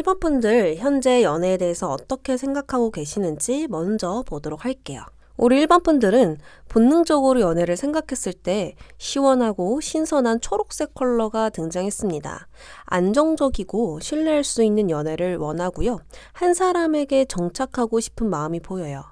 1번 분들 현재 연애에 대해서 어떻게 생각하고 계시는지 먼저 보도록 할게요. 우리 1번 분들은 본능적으로 연애를 생각했을 때 시원하고 신선한 초록색 컬러가 등장했습니다. 안정적이고 신뢰할 수 있는 연애를 원하고요. 한 사람에게 정착하고 싶은 마음이 보여요.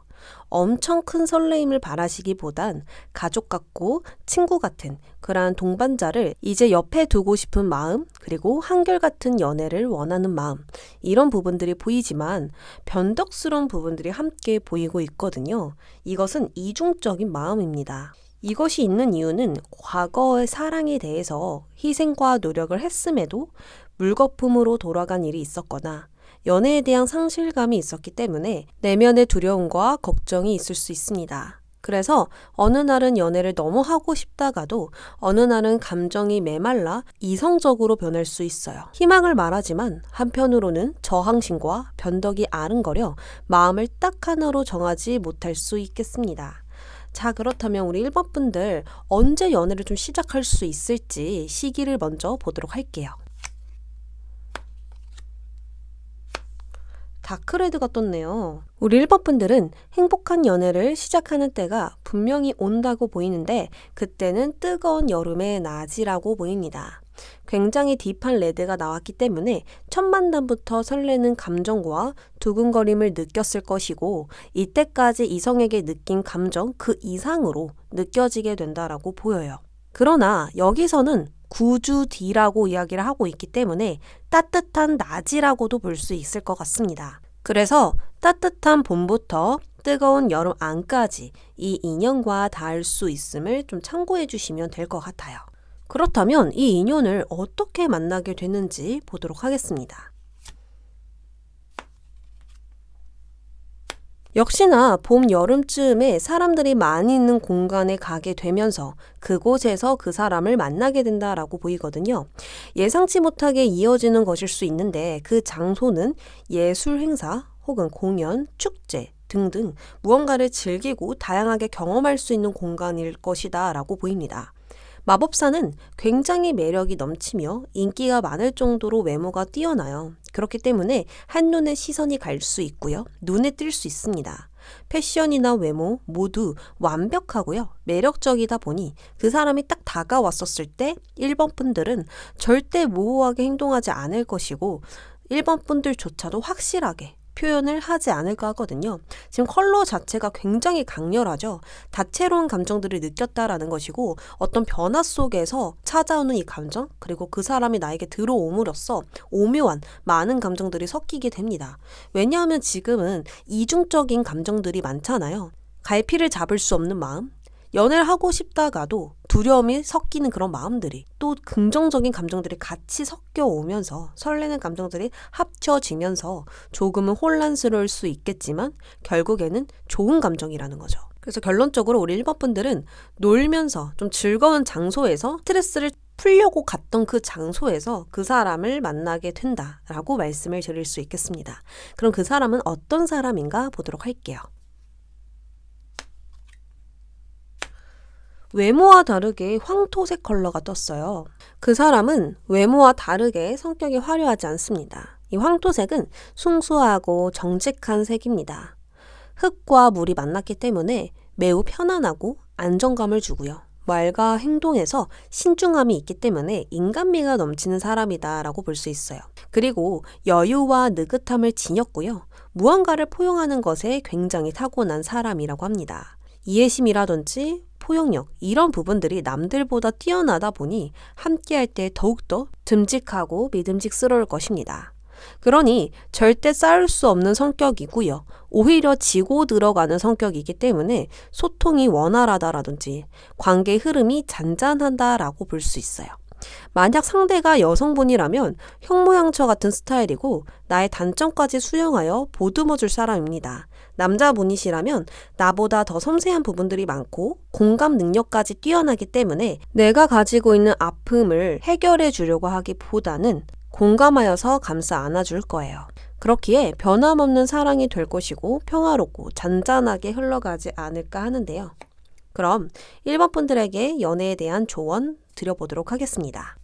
엄청 큰 설레임을 바라시기보단 가족 같고 친구 같은 그러한 동반자를 이제 옆에 두고 싶은 마음, 그리고 한결같은 연애를 원하는 마음, 이런 부분들이 보이지만 변덕스러운 부분들이 함께 보이고 있거든요. 이것은 이중적인 마음입니다. 이것이 있는 이유는 과거의 사랑에 대해서 희생과 노력을 했음에도 물거품으로 돌아간 일이 있었거나 연애에 대한 상실감이 있었기 때문에 내면의 두려움과 걱정이 있을 수 있습니다. 그래서 어느 날은 연애를 너무 하고 싶다가도 어느 날은 감정이 메말라 이성적으로 변할 수 있어요. 희망을 말하지만 한편으로는 저항심과 변덕이 아른거려 마음을 딱 하나로 정하지 못할 수 있겠습니다. 자, 그렇다면 우리 1번 분들 언제 연애를 좀 시작할 수 있을지 시기를 먼저 보도록 할게요. 다크레드가 떴네요. 우리 1번 분들은 행복한 연애를 시작하는 때가 분명히 온다고 보이는데 그때는 뜨거운 여름의 낮이라고 보입니다. 굉장히 딥한 레드가 나왔기 때문에 첫 만남부터 설레는 감정과 두근거림을 느꼈을 것이고 이때까지 이성에게 느낀 감정 그 이상으로 느껴지게 된다라고 보여요. 그러나 여기서는 9주 뒤라고 이야기를 하고 있기 때문에 따뜻한 낮이라고도 볼 수 있을 것 같습니다. 그래서 따뜻한 봄부터 뜨거운 여름 안까지 이 인연과 닿을 수 있음을 좀 참고해 주시면 될 것 같아요. 그렇다면 이 인연을 어떻게 만나게 되는지 보도록 하겠습니다. 역시나 봄, 여름쯤에 사람들이 많이 있는 공간에 가게 되면서 그곳에서 그 사람을 만나게 된다라고 보이거든요. 예상치 못하게 이어지는 것일 수 있는데 그 장소는 예술 행사 혹은 공연, 축제 등등 무언가를 즐기고 다양하게 경험할 수 있는 공간일 것이다 라고 보입니다. 마법사는 굉장히 매력이 넘치며 인기가 많을 정도로 외모가 뛰어나요. 그렇기 때문에 한눈에 시선이 갈 수 있고요. 눈에 띌 수 있습니다. 패션이나 외모 모두 완벽하고요. 매력적이다 보니 그 사람이 딱 다가왔었을 때 1번 분들은 절대 모호하게 행동하지 않을 것이고 1번 분들조차도 확실하게 표현을 하지 않을까 하거든요. 지금 컬러 자체가 굉장히 강렬하죠. 다채로운 감정들을 느꼈다라는 것이고 어떤 변화 속에서 찾아오는 이 감정 그리고 그 사람이 나에게 들어옴으로써 오묘한 많은 감정들이 섞이게 됩니다. 왜냐하면 지금은 이중적인 감정들이 많잖아요. 갈피를 잡을 수 없는 마음, 연애를 하고 싶다가도 두려움이 섞이는 그런 마음들이 또 긍정적인 감정들이 같이 섞여 오면서 설레는 감정들이 합쳐지면서 조금은 혼란스러울 수 있겠지만 결국에는 좋은 감정이라는 거죠. 그래서 결론적으로 우리 1번 분들은 놀면서 좀 즐거운 장소에서 스트레스를 풀려고 갔던 그 장소에서 그 사람을 만나게 된다라고 말씀을 드릴 수 있겠습니다. 그럼 그 사람은 어떤 사람인가 보도록 할게요. 외모와 다르게 황토색 컬러가 떴어요. 그 사람은 외모와 다르게 성격이 화려하지 않습니다. 이 황토색은 순수하고 정직한 색입니다. 흙과 물이 만났기 때문에 매우 편안하고 안정감을 주고요. 말과 행동에서 신중함이 있기 때문에 인간미가 넘치는 사람이다라고 볼 수 있어요. 그리고 여유와 느긋함을 지녔고요. 무언가를 포용하는 것에 굉장히 타고난 사람이라고 합니다. 이해심이라든지 포용력 이런 부분들이 남들보다 뛰어나다 보니 함께할 때 더욱더 듬직하고 믿음직스러울 것입니다. 그러니 절대 쌓을 수 없는 성격이고요. 오히려 지고 들어가는 성격이기 때문에 소통이 원활하다라든지 관계 흐름이 잔잔하다라고 볼 수 있어요. 만약 상대가 여성분이라면 형모양처 같은 스타일이고 나의 단점까지 수용하여 보듬어줄 사람입니다. 남자분이시라면 나보다 더 섬세한 부분들이 많고 공감 능력까지 뛰어나기 때문에 내가 가지고 있는 아픔을 해결해 주려고 하기보다는 공감하여서 감싸 안아줄 거예요. 그렇기에 변함없는 사랑이 될 것이고 평화롭고 잔잔하게 흘러가지 않을까 하는데요. 그럼 1번 분들에게 연애에 대한 조언 드려보도록 하겠습니다.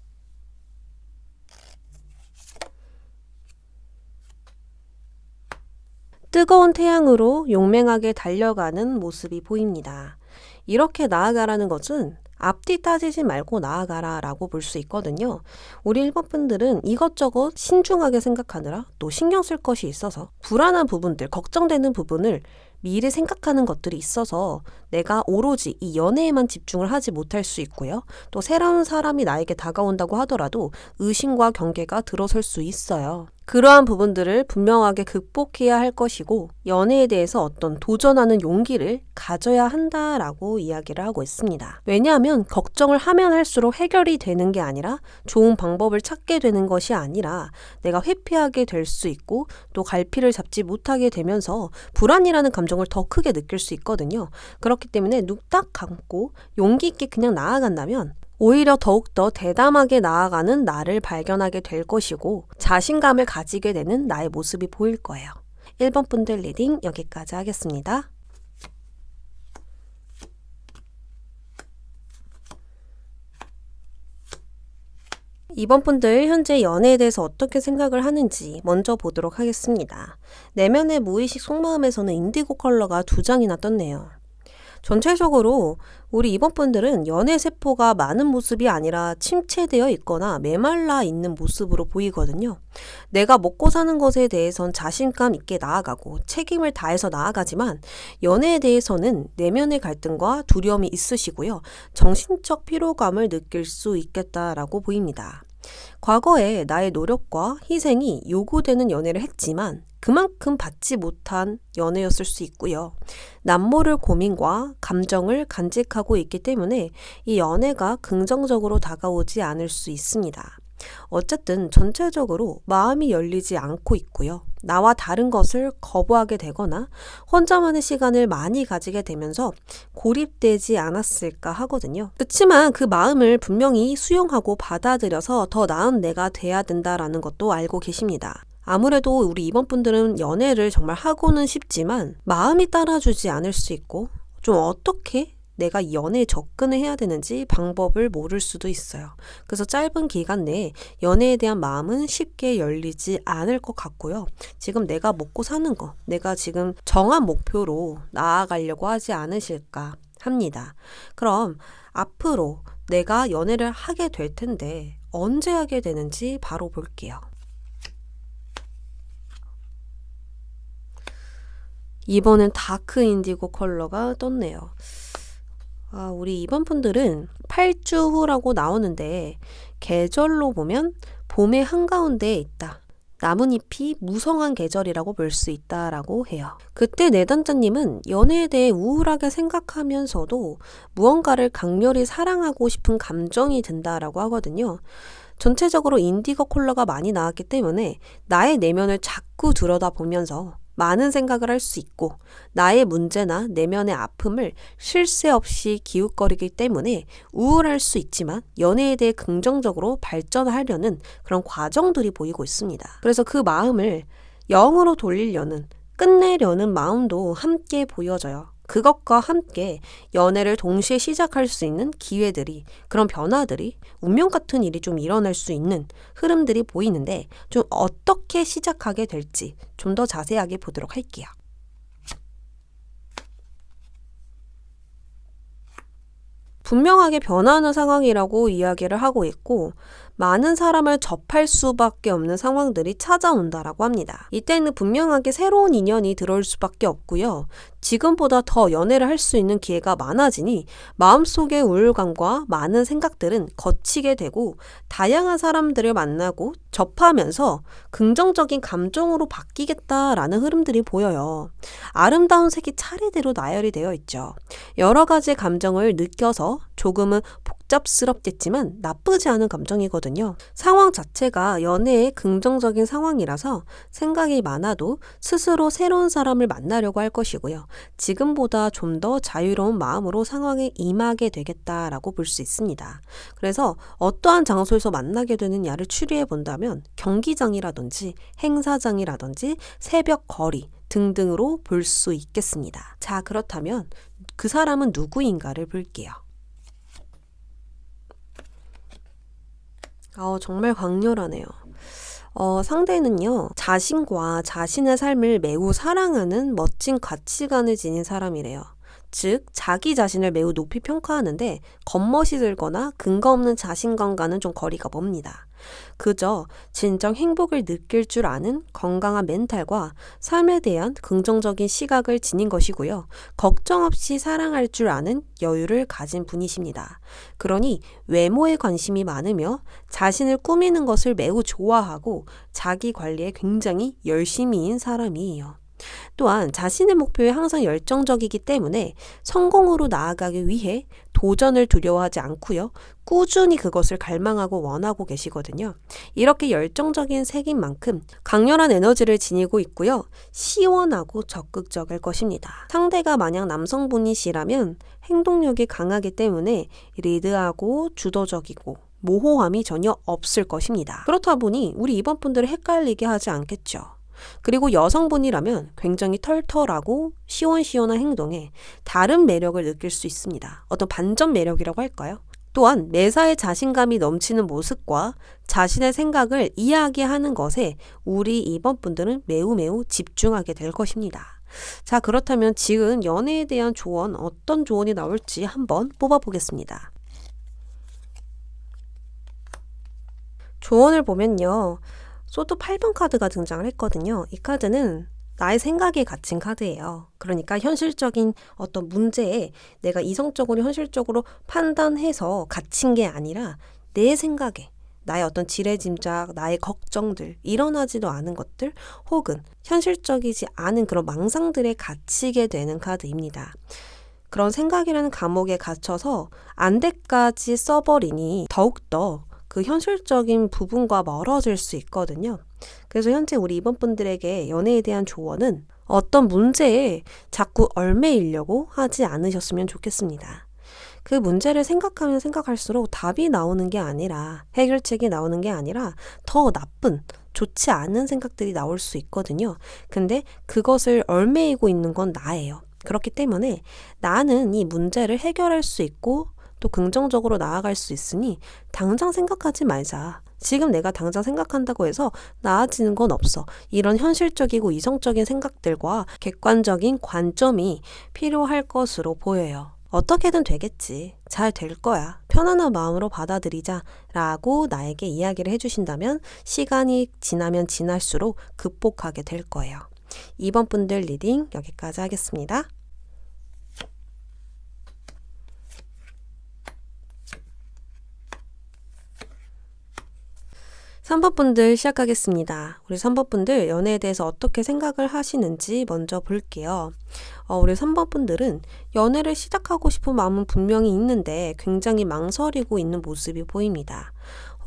뜨거운 태양으로 용맹하게 달려가는 모습이 보입니다. 이렇게 나아가라는 것은 앞뒤 따지지 말고 나아가라 라고 볼 수 있거든요. 우리 일본 분들은 이것저것 신중하게 생각하느라 또 신경 쓸 것이 있어서 불안한 부분들, 걱정되는 부분을 미리 생각하는 것들이 있어서 내가 오로지 이 연애에만 집중을 하지 못할 수 있고요. 또 새로운 사람이 나에게 다가온다고 하더라도 의심과 경계가 들어설 수 있어요. 그러한 부분들을 분명하게 극복해야 할 것이고 연애에 대해서 어떤 도전하는 용기를 가져야 한다라고 이야기를 하고 있습니다. 왜냐하면 걱정을 하면 할수록 해결이 되는 게 아니라 좋은 방법을 찾게 되는 것이 아니라 내가 회피하게 될 수 있고 또 갈피를 잡지 못하게 되면서 불안이라는 감정을 더 크게 느낄 수 있거든요. 그렇기 때문에 눈 딱 감고 용기 있게 그냥 나아간다면 오히려 더욱더 대담하게 나아가는 나를 발견하게 될 것이고 자신감을 가지게 되는 나의 모습이 보일 거예요. 1번 분들 리딩 여기까지 하겠습니다. 2번 분들 현재 연애에 대해서 어떻게 생각을 하는지 먼저 보도록 하겠습니다. 내면의 무의식 속마음에서는 인디고 컬러가 2장이나 떴네요. 전체적으로 우리 2번 분들은 연애 세포가 많은 모습이 아니라 침체되어 있거나 메말라 있는 모습으로 보이거든요. 내가 먹고 사는 것에 대해선 자신감 있게 나아가고 책임을 다해서 나아가지만 연애에 대해서는 내면의 갈등과 두려움이 있으시고요. 정신적 피로감을 느낄 수 있겠다라고 보입니다. 과거에 나의 노력과 희생이 요구되는 연애를 했지만 그만큼 받지 못한 연애였을 수 있고요. 남모를 고민과 감정을 간직하고 있기 때문에 이 연애가 긍정적으로 다가오지 않을 수 있습니다. 어쨌든 전체적으로 마음이 열리지 않고 있고요. 나와 다른 것을 거부하게 되거나 혼자만의 시간을 많이 가지게 되면서 고립되지 않았을까 하거든요. 그렇지만 그 마음을 분명히 수용하고 받아들여서 더 나은 내가 돼야 된다라는 것도 알고 계십니다. 아무래도 우리 2번 분들은 연애를 정말 하고는 싶지만 마음이 따라주지 않을 수 있고 좀 어떻게 내가 이 연애에 접근을 해야 되는지 방법을 모를 수도 있어요. 그래서 짧은 기간 내에 연애에 대한 마음은 쉽게 열리지 않을 것 같고요. 지금 내가 먹고 사는 거, 내가 지금 정한 목표로 나아가려고 하지 않으실까 합니다. 그럼 앞으로 내가 연애를 하게 될 텐데 언제 하게 되는지 바로 볼게요. 이번엔 다크 인디고 컬러가 떴네요. 우리 2번 분들은 8주 후라고 나오는데 계절로 보면 봄의 한가운데에 있다. 나뭇잎이 무성한 계절이라고 볼 수 있다라고 해요. 그때 내담자님은 연애에 대해 우울하게 생각하면서도 무언가를 강렬히 사랑하고 싶은 감정이 든다라고 하거든요. 전체적으로 인디고 컬러가 많이 나왔기 때문에 나의 내면을 자꾸 들여다보면서 많은 생각을 할 수 있고 나의 문제나 내면의 아픔을 쉴 새 없이 기웃거리기 때문에 우울할 수 있지만 연애에 대해 긍정적으로 발전하려는 그런 과정들이 보이고 있습니다. 그래서 그 마음을 0으로 돌리려는 끝내려는 마음도 함께 보여져요. 그것과 함께 연애를 동시에 시작할 수 있는 기회들이, 그런 변화들이, 운명 같은 일이 좀 일어날 수 있는 흐름들이 보이는데 좀 어떻게 시작하게 될지 좀 더 자세하게 보도록 할게요. 분명하게 변화하는 상황이라고 이야기를 하고 있고 많은 사람을 접할 수밖에 없는 상황들이 찾아온다라고 합니다. 이때는 분명하게 새로운 인연이 들어올 수밖에 없고요. 지금보다 더 연애를 할 수 있는 기회가 많아지니 마음속의 우울감과 많은 생각들은 거치게 되고 다양한 사람들을 만나고 접하면서 긍정적인 감정으로 바뀌겠다라는 흐름들이 보여요. 아름다운 색이 차례대로 나열이 되어 있죠. 여러 가지 감정을 느껴서 조금은 복잡스럽겠지만 나쁘지 않은 감정이거든요. 상황 자체가 연애의 긍정적인 상황이라서 생각이 많아도 스스로 새로운 사람을 만나려고 할 것이고요. 지금보다 좀 더 자유로운 마음으로 상황에 임하게 되겠다라고 볼 수 있습니다. 그래서 어떠한 장소에서 만나게 되느냐를 추리해 본다면 경기장이라든지 행사장이라든지 새벽 거리 등등으로 볼 수 있겠습니다. 자, 그렇다면 그 사람은 누구인가를 볼게요. 정말 강렬하네요. 상대는요, 자신과 자신의 삶을 매우 사랑하는 멋진 가치관을 지닌 사람이래요. 즉, 자기 자신을 매우 높이 평가하는데 겉멋이 들거나 근거 없는 자신감과는 좀 거리가 멉니다. 그저 진정 행복을 느낄 줄 아는 건강한 멘탈과 삶에 대한 긍정적인 시각을 지닌 것이고요. 걱정 없이 사랑할 줄 아는 여유를 가진 분이십니다. 그러니 외모에 관심이 많으며 자신을 꾸미는 것을 매우 좋아하고 자기 관리에 굉장히 열심히인 사람이에요. 또한 자신의 목표에 항상 열정적이기 때문에 성공으로 나아가기 위해 도전을 두려워하지 않고요. 꾸준히 그것을 갈망하고 원하고 계시거든요. 이렇게 열정적인 색인 만큼 강렬한 에너지를 지니고 있고요. 시원하고 적극적일 것입니다. 상대가 만약 남성분이시라면 행동력이 강하기 때문에 리드하고 주도적이고 모호함이 전혀 없을 것입니다. 그렇다 보니 우리 이번 분들을 헷갈리게 하지 않겠죠. 그리고 여성분이라면 굉장히 털털하고 시원시원한 행동에 다른 매력을 느낄 수 있습니다. 어떤 반전 매력이라고 할까요? 또한 매사에 자신감이 넘치는 모습과 자신의 생각을 이야기하는 것에 우리 이번 분들은 매우 집중하게 될 것입니다. 자, 그렇다면 지금 연애에 대한 조언, 어떤 조언이 나올지 한번 뽑아보겠습니다. 조언을 보면요. 소드 8번 카드가 등장을 했거든요. 이 카드는 나의 생각에 갇힌 카드예요. 그러니까 현실적인 어떤 문제에 내가 이성적으로 현실적으로 판단해서 갇힌 게 아니라 내 생각에 나의 어떤 지레짐작, 나의 걱정들, 일어나지도 않은 것들 혹은 현실적이지 않은 그런 망상들에 갇히게 되는 카드입니다. 그런 생각이라는 감옥에 갇혀서 안돼까지 써버리니 더욱더 그 현실적인 부분과 멀어질 수 있거든요. 그래서 현재 우리 이번 분들에게 연애에 대한 조언은 어떤 문제에 자꾸 얽매이려고 하지 않으셨으면 좋겠습니다. 그 문제를 생각하면 생각할수록 답이 나오는 게 아니라 해결책이 나오는 게 아니라 더 나쁜 좋지 않은 생각들이 나올 수 있거든요. 근데 그것을 얽매이고 있는 건 나예요. 그렇기 때문에 나는 이 문제를 해결할 수 있고 또 긍정적으로 나아갈 수 있으니 당장 생각하지 말자. 지금 내가 당장 생각한다고 해서 나아지는 건 없어. 이런 현실적이고 이성적인 생각들과 객관적인 관점이 필요할 것으로 보여요. 어떻게든 되겠지. 잘 될 거야. 편안한 마음으로 받아들이자 라고 나에게 이야기를 해주신다면 시간이 지나면 지날수록 극복하게 될 거예요. 이번 분들 리딩 여기까지 하겠습니다. 3번 분들 시작하겠습니다. 우리 3번 분들 연애에 대해서 어떻게 생각을 하시는지 먼저 볼게요. 우리 3번 분들은 연애를 시작하고 싶은 마음은 분명히 있는데 굉장히 망설이고 있는 모습이 보입니다.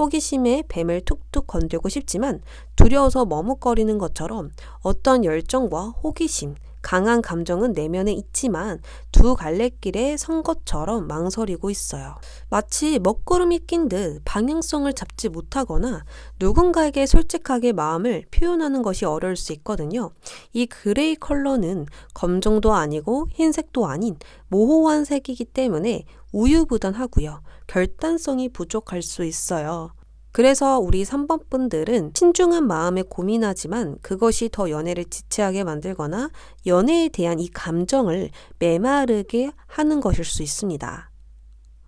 호기심에 뱀을 툭툭 건들고 싶지만 두려워서 머뭇거리는 것처럼 어떤 열정과 호기심, 강한 감정은 내면에 있지만 두 갈래길에 선 것처럼 망설이고 있어요. 마치 먹구름이 낀 듯 방향성을 잡지 못하거나 누군가에게 솔직하게 마음을 표현하는 것이 어려울 수 있거든요. 이 그레이 컬러는 검정도 아니고 흰색도 아닌 모호한 색이기 때문에 우유부단하고요. 결단성이 부족할 수 있어요. 그래서 우리 3번 분들은 신중한 마음에 고민하지만 그것이 더 연애를 지체하게 만들거나 연애에 대한 이 감정을 메마르게 하는 것일 수 있습니다.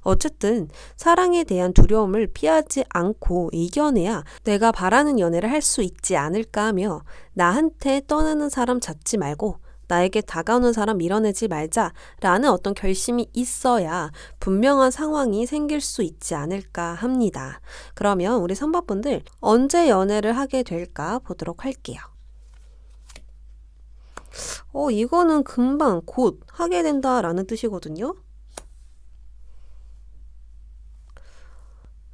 어쨌든 사랑에 대한 두려움을 피하지 않고 이겨내야 내가 바라는 연애를 할 수 있지 않을까 하며 나한테 떠나는 사람 찾지 말고 나에게 다가오는 사람 밀어내지 말자라는 어떤 결심이 있어야 분명한 상황이 생길 수 있지 않을까 합니다. 그러면 우리 3번 분들 언제 연애를 하게 될까 보도록 할게요. 이거는 금방 곧 하게 된다라는 뜻이거든요.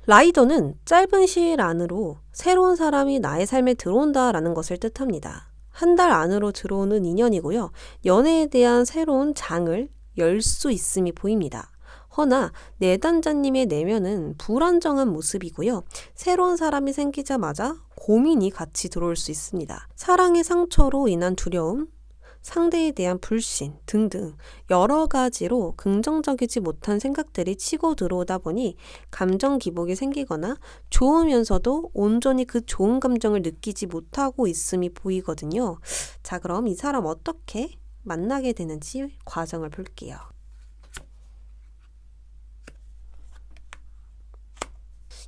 라이더는 짧은 시일 안으로 새로운 사람이 나의 삶에 들어온다라는 것을 뜻합니다. 한 달 안으로 들어오는 인연이고요. 연애에 대한 새로운 장을 열 수 있음이 보입니다. 허나 내담자님의 내면은 불안정한 모습이고요. 새로운 사람이 생기자마자 고민이 같이 들어올 수 있습니다. 사랑의 상처로 인한 두려움, 상대에 대한 불신 등등 여러 가지로 긍정적이지 못한 생각들이 치고 들어오다 보니 감정 기복이 생기거나 좋으면서도 온전히 그 좋은 감정을 느끼지 못하고 있음이 보이거든요. 자, 그럼 이 사람 어떻게 만나게 되는지 과정을 볼게요.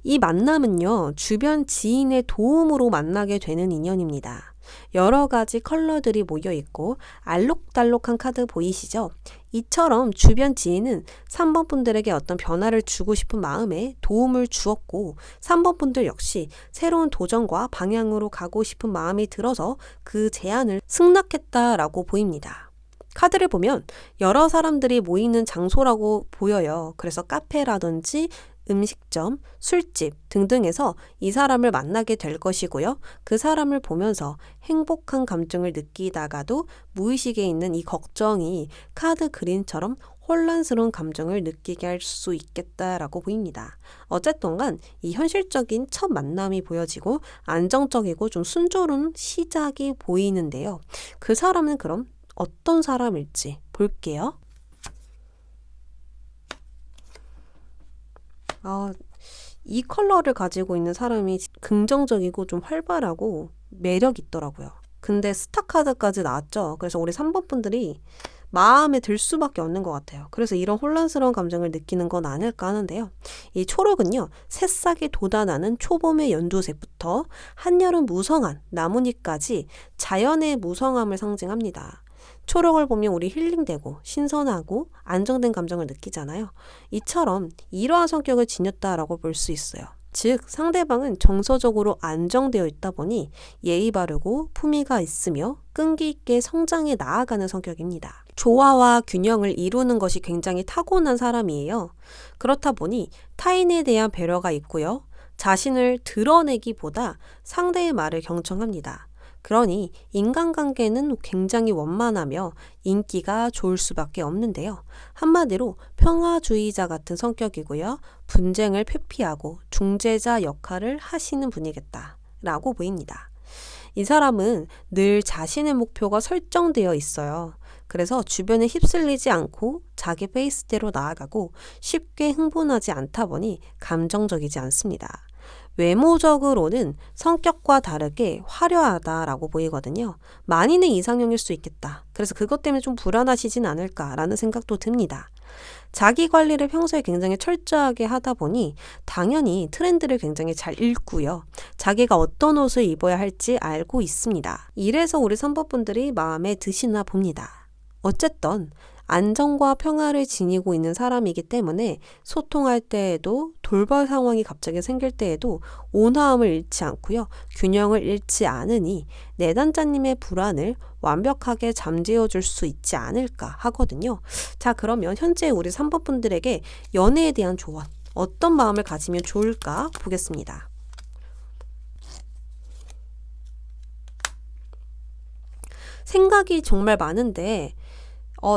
이 만남은요, 주변 지인의 도움으로 만나게 되는 인연입니다. 여러 가지 컬러들이 모여 있고 알록달록한 카드 보이시죠? 이처럼 주변 지인은 3번 분들에게 어떤 변화를 주고 싶은 마음에 도움을 주었고 3번 분들 역시 새로운 도전과 방향으로 가고 싶은 마음이 들어서 그 제안을 승낙했다라고 보입니다. 카드를 보면 여러 사람들이 모이는 장소라고 보여요. 그래서 카페라든지 음식점, 술집 등등에서 이 사람을 만나게 될 것이고요. 그 사람을 보면서 행복한 감정을 느끼다가도 무의식에 있는 이 걱정이 카드 그린처럼 혼란스러운 감정을 느끼게 할 수 있겠다라고 보입니다. 어쨌든 간 이 현실적인 첫 만남이 보여지고 안정적이고 좀 순조로운 시작이 보이는데요. 그 사람은 그럼 어떤 사람일지 볼게요. 이 컬러를 가지고 있는 사람이 긍정적이고 좀 활발하고 매력 있더라고요. 근데 스타 카드까지 나왔죠. 그래서 우리 3번 분들이 마음에 들 수밖에 없는 것 같아요. 그래서 이런 혼란스러운 감정을 느끼는 건 아닐까 하는데요. 이 초록은요, 새싹이 돋아나는 초봄의 연두색부터 한여름 무성한 나뭇잎까지 자연의 무성함을 상징합니다. 초록을 보면 우리 힐링되고 신선하고 안정된 감정을 느끼잖아요. 이처럼 이러한 성격을 지녔다라고 볼 수 있어요. 즉 상대방은 정서적으로 안정되어 있다 보니 예의 바르고 품위가 있으며 끈기 있게 성장해 나아가는 성격입니다. 조화와 균형을 이루는 것이 굉장히 타고난 사람이에요. 그렇다 보니 타인에 대한 배려가 있고요. 자신을 드러내기보다 상대의 말을 경청합니다. 그러니 인간관계는 굉장히 원만하며 인기가 좋을 수밖에 없는데요. 한마디로 평화주의자 같은 성격이고요. 분쟁을 회피하고 중재자 역할을 하시는 분이겠다라고 보입니다. 이 사람은 늘 자신의 목표가 설정되어 있어요. 그래서 주변에 휩쓸리지 않고 자기 페이스대로 나아가고 쉽게 흥분하지 않다 보니 감정적이지 않습니다. 외모적으로는 성격과 다르게 화려하다라고 보이거든요. 많이는 이상형일 수 있겠다. 그래서 그것 때문에 좀 불안하시진 않을까라는 생각도 듭니다. 자기 관리를 평소에 굉장히 철저하게 하다 보니 당연히 트렌드를 굉장히 잘 읽고요. 자기가 어떤 옷을 입어야 할지 알고 있습니다. 이래서 우리 3번 분들이 마음에 드시나 봅니다. 어쨌든 안정과 평화를 지니고 있는 사람이기 때문에 소통할 때에도 돌발 상황이 갑자기 생길 때에도 온화함을 잃지 않고요. 균형을 잃지 않으니 내단자님의 불안을 완벽하게 잠재워 줄 수 있지 않을까 하거든요. 자, 그러면 현재 우리 3번 분들에게 연애에 대한 조언, 어떤 마음을 가지면 좋을까 보겠습니다. 생각이 정말 많은데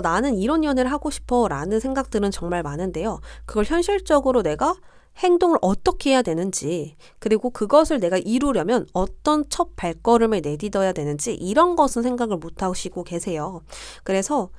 나는 이런 연애를 하고 싶어 라는 생각들은 정말 많은데요. 그걸 현실적으로 내가 행동을 어떻게 해야 되는지, 그리고 그것을 내가 이루려면 어떤 첫 발걸음을 내딛어야 되는지 이런 것은 생각을 못 하시고 계세요. 그래서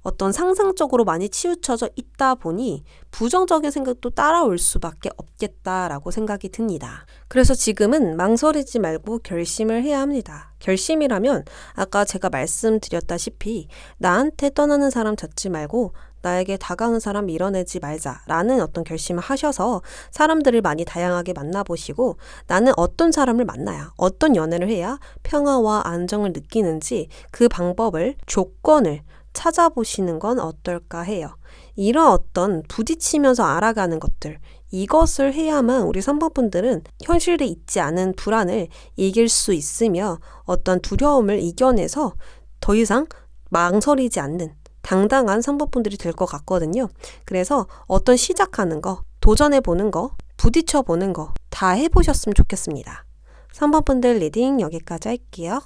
어떤 상상적으로 많이 치우쳐져 있다 보니 부정적인 생각도 따라올 수밖에 없겠다라고 생각이 듭니다. 그래서 지금은 망설이지 말고 결심을 해야 합니다. 결심이라면 아까 제가 말씀드렸다시피 나한테 떠나는 사람 찾지 말고 나에게 다가오는 사람 밀어내지 말자라는 어떤 결심을 하셔서 사람들을 많이 다양하게 만나보시고 나는 어떤 사람을 만나야, 어떤 연애를 해야 평화와 안정을 느끼는지 그 방법을, 조건을 찾아보시는 건 어떨까 해요. 이런 어떤 부딪히면서 알아가는 것들, 이것을 해야만 우리 3번 분들은 현실에 있지 않은 불안을 이길 수 있으며 어떤 두려움을 이겨내서 더 이상 망설이지 않는 당당한 3번 분들이 될 것 같거든요. 그래서 어떤 시작하는 거, 도전해보는 거, 부딪혀보는 거 다 해보셨으면 좋겠습니다. 3번 분들 리딩 여기까지 할게요.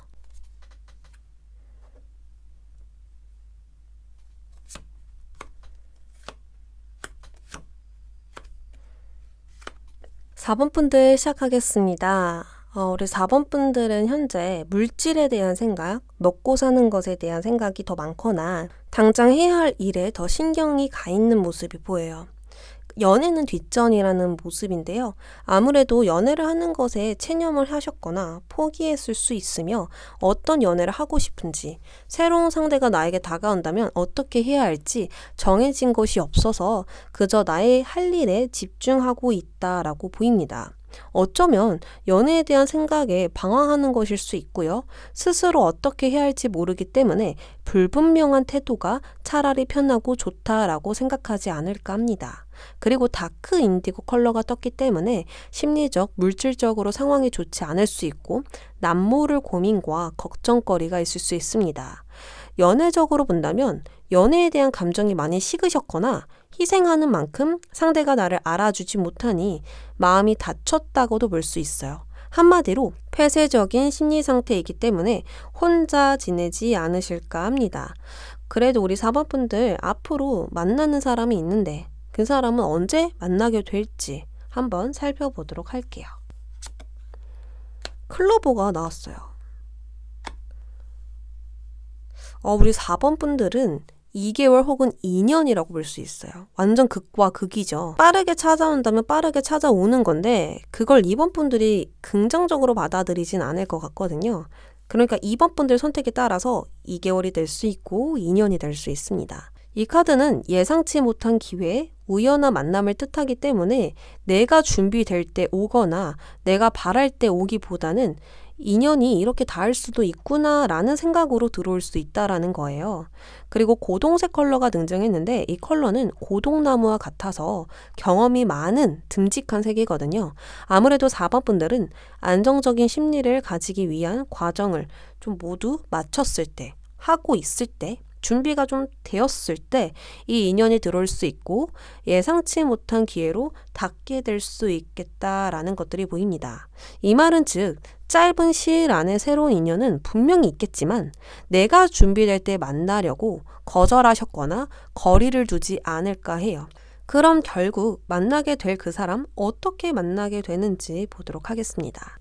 (4번) 분들 시작하겠습니다. 우리 4번 분들은 현재 물질에 대한 생각, 먹고 사는 것에 대한 생각이 더 많거나 당장 해야 할 일에 더 신경이 가 있는 모습이 보여요. 연애는 뒷전이라는 모습인데요. 아무래도 연애를 하는 것에 체념을 하셨거나 포기했을 수 있으며 어떤 연애를 하고 싶은지, 새로운 상대가 나에게 다가온다면 어떻게 해야 할지 정해진 것이 없어서 그저 나의 할 일에 집중하고 있다라고 보입니다. 어쩌면 연애에 대한 생각에 방황하는 것일 수 있고요. 스스로 어떻게 해야 할지 모르기 때문에 불분명한 태도가 차라리 편하고 좋다라고 생각하지 않을까 합니다. 그리고 다크 인디고 컬러가 떴기 때문에 심리적, 물질적으로 상황이 좋지 않을 수 있고 남모를 고민과 걱정거리가 있을 수 있습니다. 연애적으로 본다면 연애에 대한 감정이 많이 식으셨거나 희생하는 만큼 상대가 나를 알아주지 못하니 마음이 다쳤다고도 볼 수 있어요. 한마디로 폐쇄적인 심리 상태이기 때문에 혼자 지내지 않으실까 합니다. 그래도 우리 4번 분들 앞으로 만나는 사람이 있는데 그 사람은 언제 만나게 될지 한번 살펴보도록 할게요. 클로버가 나왔어요. 우리 4번 분들은 2개월 혹은 2년이라고 볼 수 있어요. 완전 극과 극이죠. 빠르게 찾아온다면 빠르게 찾아오는 건데 그걸 2번 분들이 긍정적으로 받아들이진 않을 것 같거든요. 그러니까 2번 분들 선택에 따라서 2개월이 될 수 있고 2년이 될 수 있습니다. 이 카드는 예상치 못한 기회, 우연한 만남을 뜻하기 때문에 내가 준비될 때 오거나 내가 바랄 때 오기보다는 인연이 이렇게 닿을 수도 있구나 라는 생각으로 들어올 수 있다라는 거예요. 그리고 고동색 컬러가 등장했는데 이 컬러는 고동나무와 같아서 경험이 많은 듬직한 색이거든요. 아무래도 4번 분들은 안정적인 심리를 가지기 위한 과정을 좀 모두 마쳤을 때, 하고 있을 때, 준비가 좀 되었을 때 이 인연이 들어올 수 있고 예상치 못한 기회로 닿게 될 수 있겠다라는 것들이 보입니다. 이 말은 즉 짧은 시일 안에 새로운 인연은 분명히 있겠지만 내가 준비될 때 만나려고 거절하셨거나 거리를 두지 않을까 해요. 그럼 결국 만나게 될 그 사람 어떻게 만나게 되는지 보도록 하겠습니다.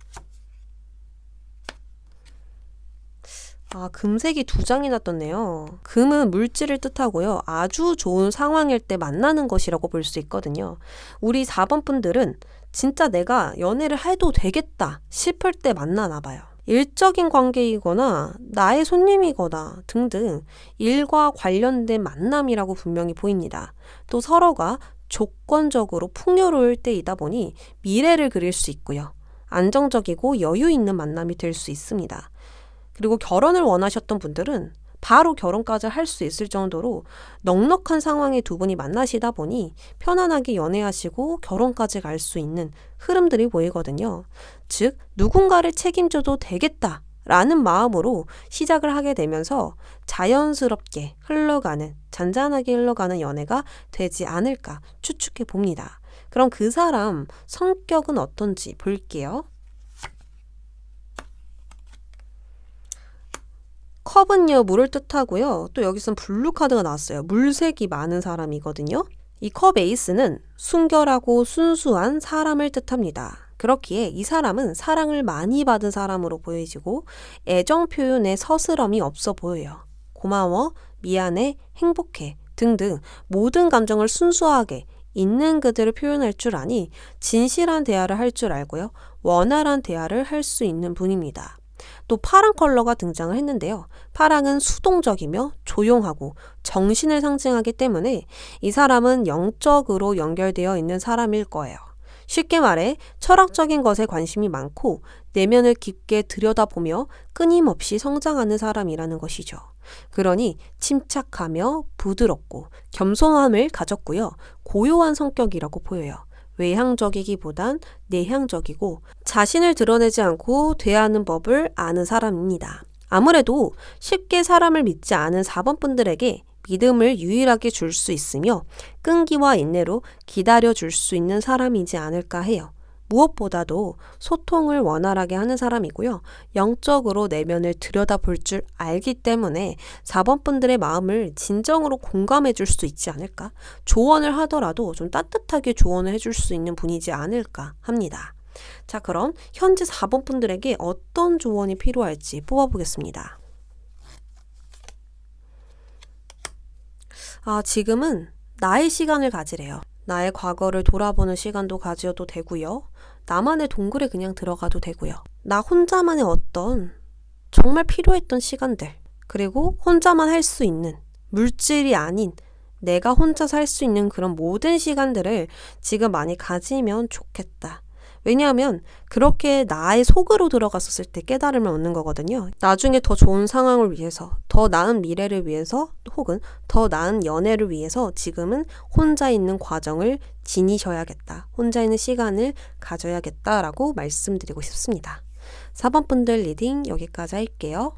금색이 2장이나 떴네요. 금은 물질을 뜻하고요. 아주 좋은 상황일 때 만나는 것이라고 볼 수 있거든요. 우리 4번 분들은 진짜 내가 연애를 해도 되겠다 싶을 때 만나나 봐요. 일적인 관계이거나 나의 손님이거나 등등 일과 관련된 만남이라고 분명히 보입니다. 또 서로가 조건적으로 풍요로울 때이다 보니 미래를 그릴 수 있고요. 안정적이고 여유 있는 만남이 될 수 있습니다. 그리고 결혼을 원하셨던 분들은 바로 결혼까지 할 수 있을 정도로 넉넉한 상황에 두 분이 만나시다 보니 편안하게 연애하시고 결혼까지 갈 수 있는 흐름들이 보이거든요. 즉 누군가를 책임져도 되겠다라는 마음으로 시작을 하게 되면서 자연스럽게 흘러가는, 잔잔하게 흘러가는 연애가 되지 않을까 추측해 봅니다. 그럼 그 사람 성격은 어떤지 볼게요. 컵은요, 물을 뜻하고요. 또 여기서는 블루 카드가 나왔어요. 물색이 많은 사람이거든요. 이 컵 에이스는 순결하고 순수한 사람을 뜻합니다. 그렇기에 이 사람은 사랑을 많이 받은 사람으로 보여지고 애정 표현에 서스럼이 없어 보여요. 고마워, 미안해, 행복해 등등 모든 감정을 순수하게 있는 그대로 표현할 줄 아니 진실한 대화를 할 줄 알고요. 원활한 대화를 할 수 있는 분입니다. 또 파란 컬러가 등장을 했는데요. 파랑은 수동적이며 조용하고 정신을 상징하기 때문에 이 사람은 영적으로 연결되어 있는 사람일 거예요. 쉽게 말해 철학적인 것에 관심이 많고 내면을 깊게 들여다보며 끊임없이 성장하는 사람이라는 것이죠. 그러니 침착하며 부드럽고 겸손함을 가졌고요. 고요한 성격이라고 보여요. 외향적이기보단 내향적이고 자신을 드러내지 않고 대하는 법을 아는 사람입니다. 아무래도 쉽게 사람을 믿지 않은 4번 분들에게 믿음을 유일하게 줄 수 있으며 끈기와 인내로 기다려줄 수 있는 사람이지 않을까 해요. 무엇보다도 소통을 원활하게 하는 사람이고요. 영적으로 내면을 들여다볼 줄 알기 때문에 4번 분들의 마음을 진정으로 공감해 줄 수 있지 않을까? 조언을 하더라도 좀 따뜻하게 조언을 해줄 수 있는 분이지 않을까 합니다. 자, 그럼 현재 4번 분들에게 어떤 조언이 필요할지 뽑아보겠습니다. 지금은 나의 시간을 가지래요. 나의 과거를 돌아보는 시간도 가져도 되고요. 나만의 동굴에 그냥 들어가도 되고요. 나 혼자만의 어떤 정말 필요했던 시간들, 그리고 혼자만 할 수 있는 물질이 아닌 내가 혼자서 할 수 있는 그런 모든 시간들을 지금 많이 가지면 좋겠다. 왜냐하면 그렇게 나의 속으로 들어갔었을 때 깨달음을 얻는 거거든요. 나중에 더 좋은 상황을 위해서, 더 나은 미래를 위해서, 혹은 더 나은 연애를 위해서 지금은 혼자 있는 과정을 지니셔야겠다. 혼자 있는 시간을 가져야겠다라고 말씀드리고 싶습니다. 4번 분들 리딩 여기까지 할게요.